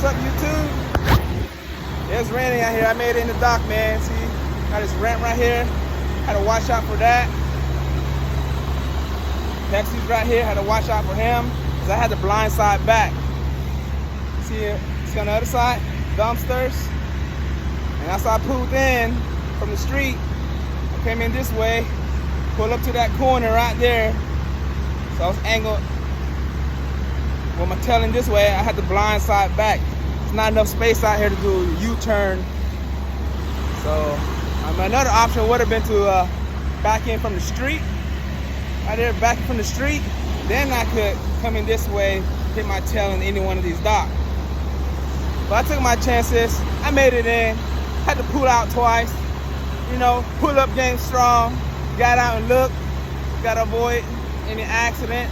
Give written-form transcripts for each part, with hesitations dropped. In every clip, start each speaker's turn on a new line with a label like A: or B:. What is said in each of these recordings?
A: up, YouTube? It's raining out here. I made it in the dock, man. See, got this ramp right here. Had to watch out for that. Taxi's right here. Had to watch out for him because I had the blind side back. See on the other side, dumpsters. And that's how I pulled in from the street. I came in this way, pull up to that corner right there. So I was angled with my tail in this way. I had the blind side back. There's not enough space out here to do a U-turn. So another option would have been to back in from the street. Right there, back from the street. Then I could come in this way, hit my tail in any one of these docks. But I took my chances. I made it in. Had to pull out twice. You know, pull up game strong. Got out and looked. Got to avoid any accident.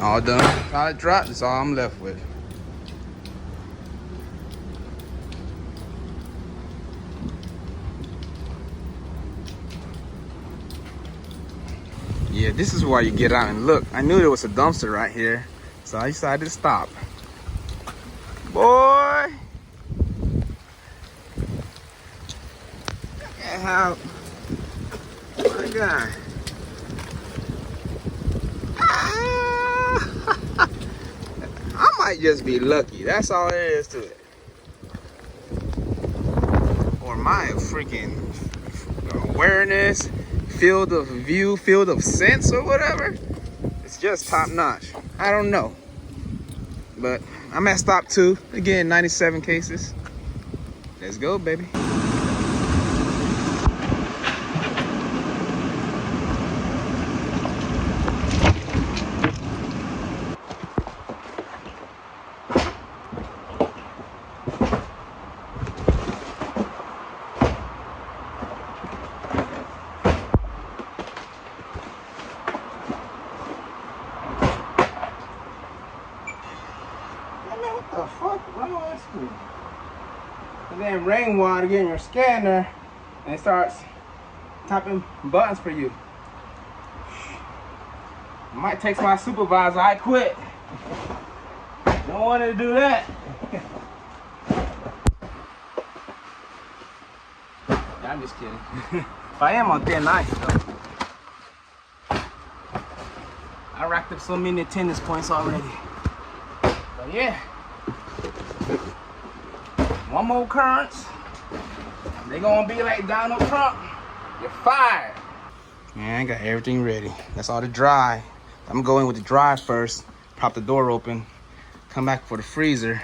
A: All done. Solid drop. That's all I'm left with. Yeah, this is why you get out and look. I knew there was a dumpster right here, so I decided to stop. Boy! Look at how... My God. I might just be lucky. That's all there is to it. Or my freaking awareness, field of view, field of sense, or whatever. It's just top notch. I don't know. But I'm at stop 2. Again, 97 cases. Let's go, baby. What the fuck wrong with this? And then rainwater get in your scanner and it starts tapping buttons for you. I might text my supervisor, I quit. Don't want to do that. Yeah, I'm just kidding. But I am on thin ice though. I racked up so many attendance points already. But yeah. One more occurrence, they gonna be like Donald Trump. You're fired. Man, I got everything ready. That's all the dry. I'm going with the dry first. Prop the door open. Come back for the freezer.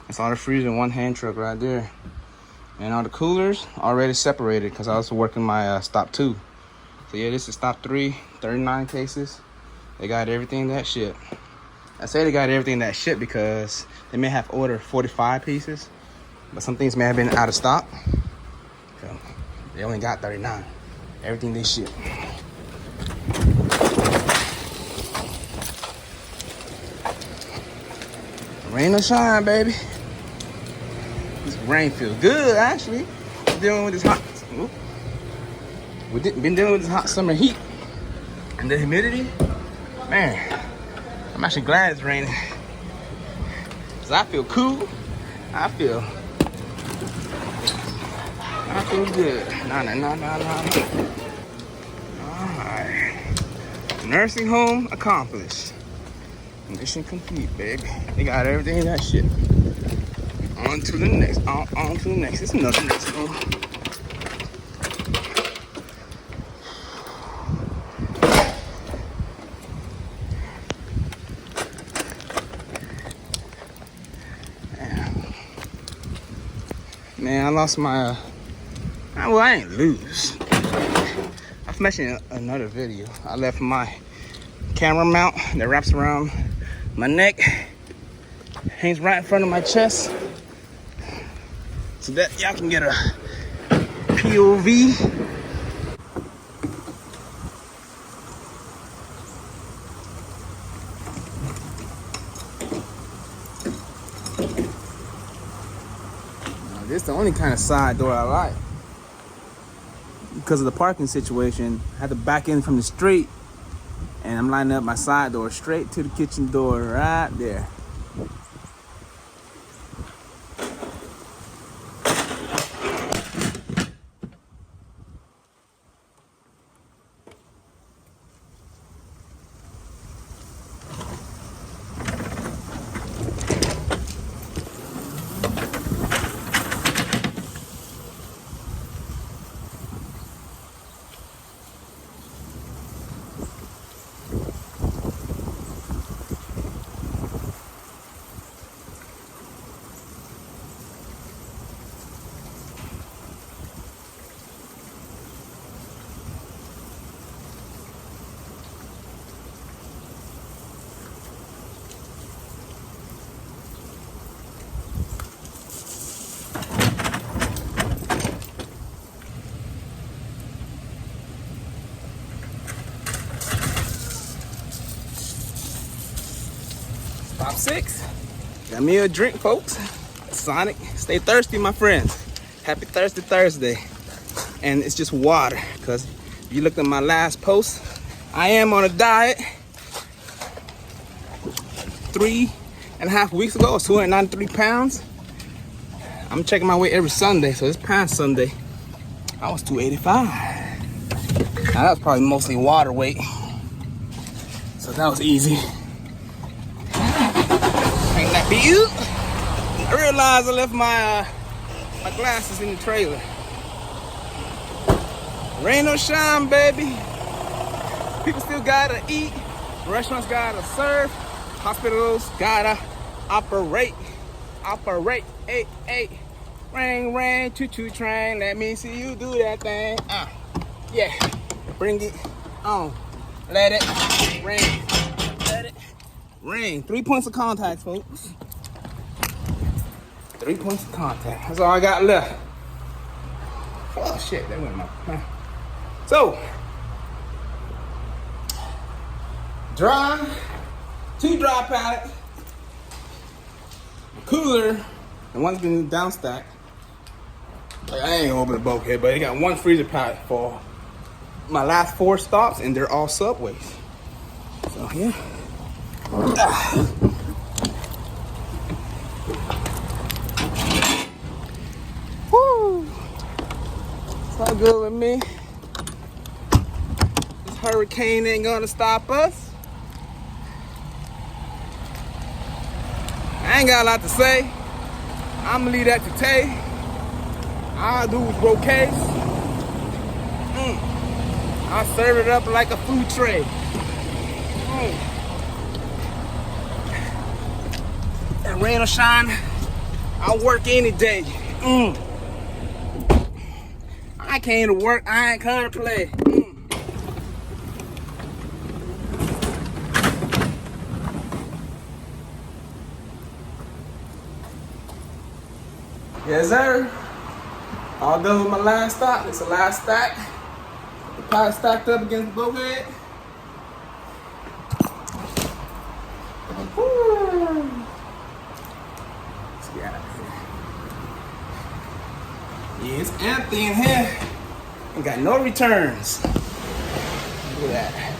A: That's all the freezer in one hand truck right there. And all the coolers already separated because I was working my stop 2. So yeah, this is stop 3, 39 cases. They got everything that ship. I say they got everything that ship because they may have ordered 45 pieces. but some things may have been out of stock. So they only got 39. Everything they ship. Rain or shine, baby. This rain feels good, actually. Dealing with this hot. We've been dealing with this hot summer heat and the humidity. Man, I'm actually glad it's raining. Cause I feel cool. I feel good. Nah. Alright. Nursing home accomplished. Mission complete, baby. They got everything in that shit. On to the next. On to the next. It's another nursing home. Man, I lost my, well, I ain't lose. I've mentioned in another video. I left my camera mount that wraps around my neck, hangs right in front of my chest, so that y'all can get a POV. This is the only kind of side door I like. Because of the parking situation, I had to back in from the street, and I'm lining up my side door straight to the kitchen door right there. Top 6. Got me a drink, folks. Sonic. Stay thirsty, my friends. Happy Thirsty Thursday. And it's just water, because if you looked at my last post, I am on a diet. 3.5 weeks ago, I was 293 pounds. I'm checking my weight every Sunday, so this past Sunday, I was 285. Now that was probably mostly water weight, so that was easy. Ain't that be you? I realized I left my glasses in the trailer. Rain or shine, baby. People still gotta eat. Restaurants gotta serve. Hospitals gotta operate. Hey. Rain, choo-choo train. Let me see you do that thing. Yeah. Bring it on. Let it rain. Let it rain. 3 points of contact, folks. 3 points of contact. That's all I got left. Oh shit, that went my. So, dry, 2 dry pallets, cooler, and one's been down stacked. Like, I ain't gonna open the bulkhead, but they got 1 freezer pallet for my last 4 stops, and they're all Subways. So yeah. Woo! It's all good with me. This hurricane ain't gonna stop us. I ain't got a lot to say. I'm gonna leave that to Tay. All I do is bouquets. I serve it up like a food tray. And rain or shine, I'll work any day. I came to work, I ain't come to play. Yes, sir. All done with my last stock. It's the last stack. The pallet stacked up against the bulkhead. Woo. Let's get out of here. Yeah, it's empty in here. Ain't got no returns. Look at that.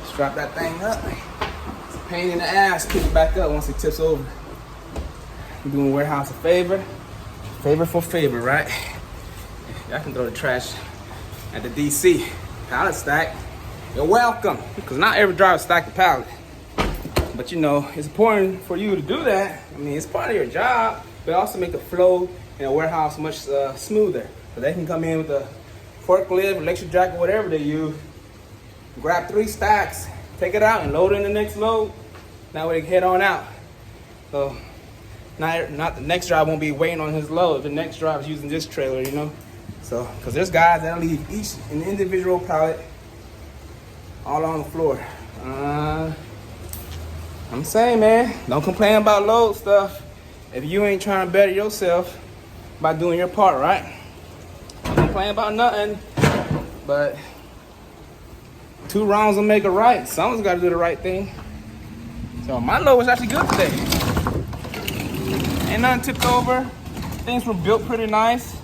A: Strap that thing up. It's a pain in the ass. Pick it back up once it tips over. I'm doing warehouse a favor. Favor for favor, right? Y'all can throw the trash at the DC pallet stack. You're welcome. Because not every driver stack the pallet. But you know, it's important for you to do that. I mean, it's part of your job, but also make the flow in a warehouse much smoother. So they can come in with a forklift, electric jacket, whatever they use, grab 3 stacks, take it out and load it in the next load. That way they can head on out. So not the next driver won't be waiting on his load. The next driver is using this trailer, you know. So, because there's guys that'll leave each an individual pallet all on the floor. I'm saying, man, don't complain about load stuff if you ain't trying to better yourself by doing your part, right? Don't complain about nothing, but 2 wrongs will make a right. Someone's got to do the right thing. So my load was actually good today. Ain't nothing tipped over. Things were built pretty nice.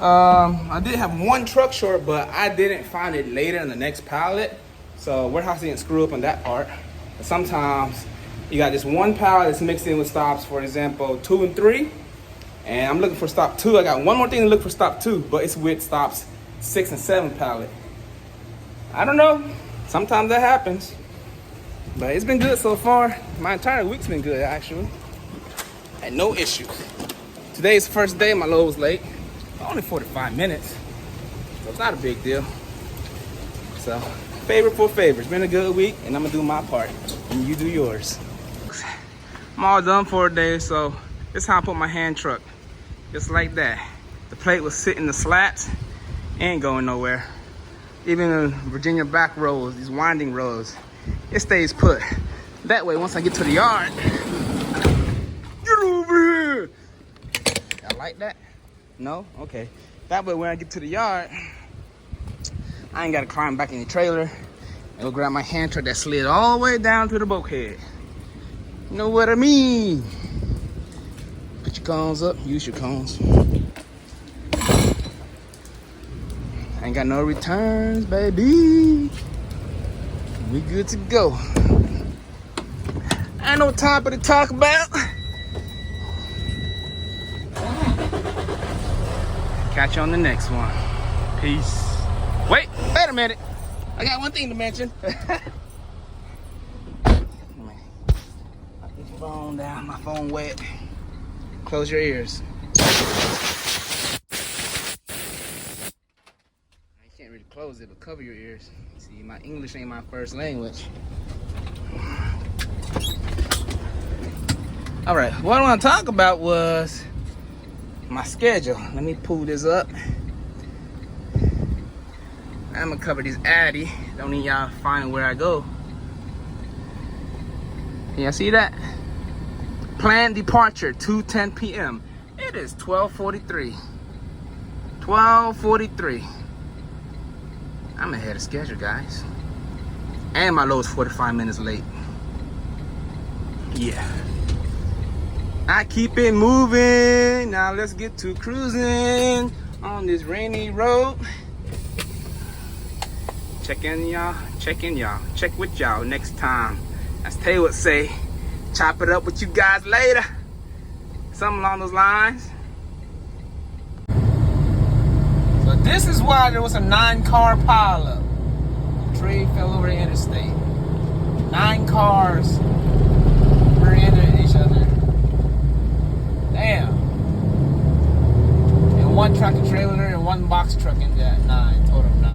A: I did have 1 truck short, but I didn't find it later in the next pallet. So warehouse didn't screw up on that part. But sometimes you got this 1 pallet that's mixed in with stops, for example, 2 and 3. And I'm looking for stop 2. I got one more thing to look for stop 2, but it's with stops 6 and 7 pallet. I don't know. Sometimes that happens. But it's been good so far. My entire week's been good, actually. Had no issues. Today's the first day my load was late. Only 45 minutes. So it's not a big deal. So, favor for favor. It's been a good week, and I'm going to do my part. And you do yours. I'm all done for a day, so this is how I put my hand truck. Just like that. The plate was sitting the slats. Ain't going nowhere. Even the Virginia back roads, these winding roads, it stays put. That way, once I get to the yard, get over here. Y'all like that? No? Okay. That way, when I get to the yard, I ain't got to climb back in the trailer and go grab my hand truck that slid all the way down to the bulkhead. You know what I mean? Put your cones up. Use your cones. I ain't got no returns, baby. We good to go. Ain't no topic to talk about. Catch you on the next one. Peace. Wait a minute. I got one thing to mention. Put this phone down. My phone wet. Close your ears. You can't really close it, but cover your ears. See, my English ain't my first language. All right, what I want to talk about was my schedule. Let me pull this up. I'm gonna cover this Addy. Don't need y'all find where I go. Can y'all see that? Planned departure 2:10 p.m. It is 12:43. 12:43. I'm ahead of schedule, guys. And my load's 45 minutes late. Yeah. I keep it moving. Now let's get to cruising on this rainy road. Check in, y'all. Check in, y'all. Check with y'all next time. As Tay would say, chop it up with you guys later. Something along those lines. So this is why there was a 9-car pileup. The tree fell over the interstate. 9 cars rear-ended each other. Damn. And 1 tractor trailer and 1 box truck in that 9 total.